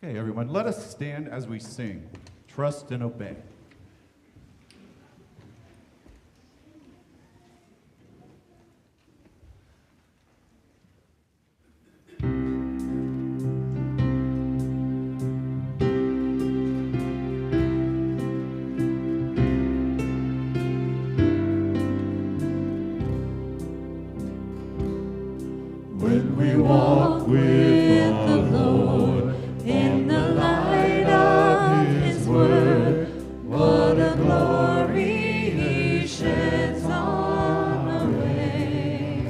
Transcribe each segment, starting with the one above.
Okay, everyone, let us stand as we sing, Trust and Obey. When we walk with the Lord in the light of His word, what a glory He sheds on the way.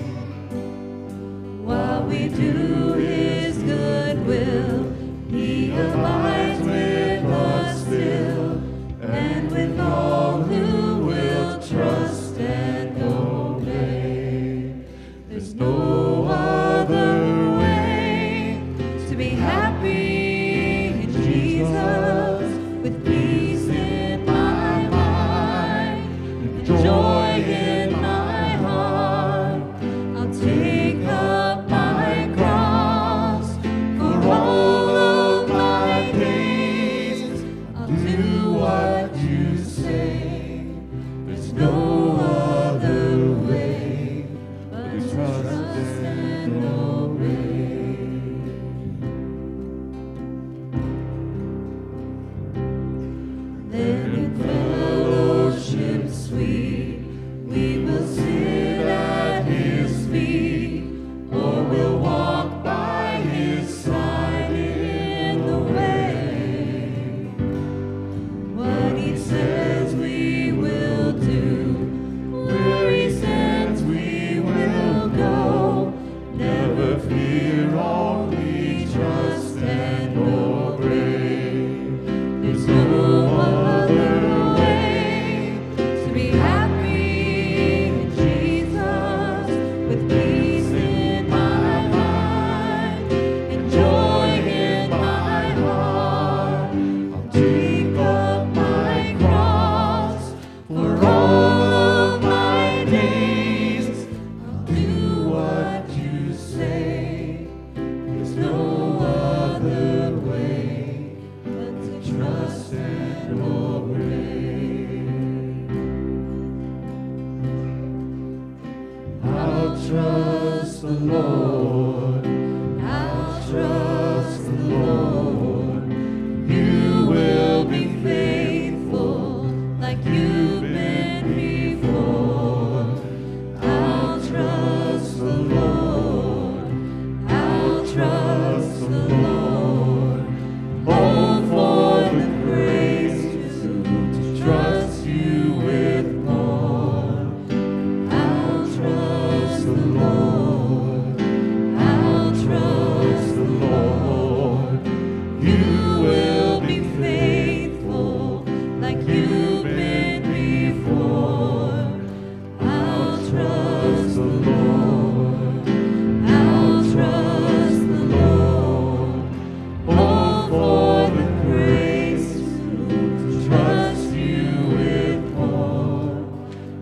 While we do His good will, He abides with us still, and with all who will trust and obey. There's no other way to be happy in Jesus, with peace in my mind and joy in my heart. I'll take up my cross for all of my days. I'll do what you say. There's no other way but to trust and obey. Then in fellowship sweet, we will sit at His feet, or we'll walk by His side in the way. What He says we will do, where He sends we will go. Never fear, only trust and obey. There's no other way to be happy in Jesus, with peace in my mind and joy in my heart. I'll take up my cross for all of my days. I'll do what you say. There's no other way but to trust and obey. I'll trust the Lord. I'll trust the Lord. You will be faithful like you've been before. I'll trust the Lord. I'll trust the Lord. Oh, for the grace to trust you with more. I'll trust the Lord. I'll trust the Lord. You will be faithful like you've been before. I'll trust the Lord. I'll trust the Lord. Oh, for the grace to trust you with more.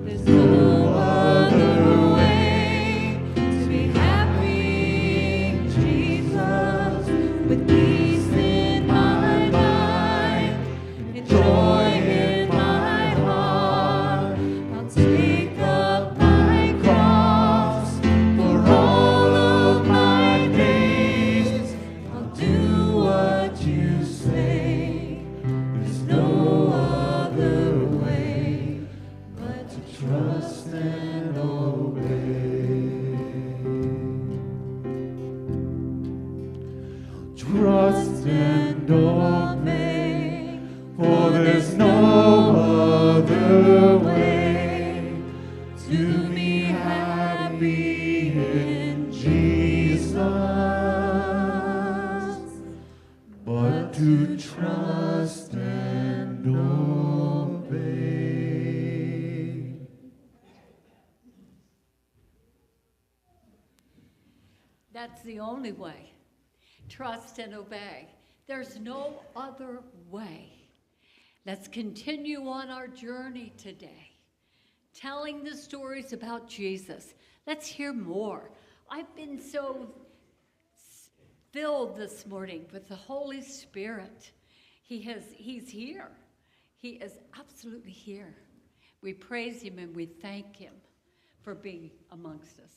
There's no other way to be happy in Jesus, with peace in my mind and joy in my heart. I'll take up my cross for all of my days. I'll do what you say. There's no other way but to trust and obey. Trust and obey, for there's no other way to be happy in Jesus, but to trust and obey. That's the only way. Trust and obey. There's no other way. Let's continue on our journey today, telling the stories about Jesus. Let's hear more. I've been so filled this morning with the Holy Spirit. He's here. He is absolutely here. We praise him and we thank him for being amongst us.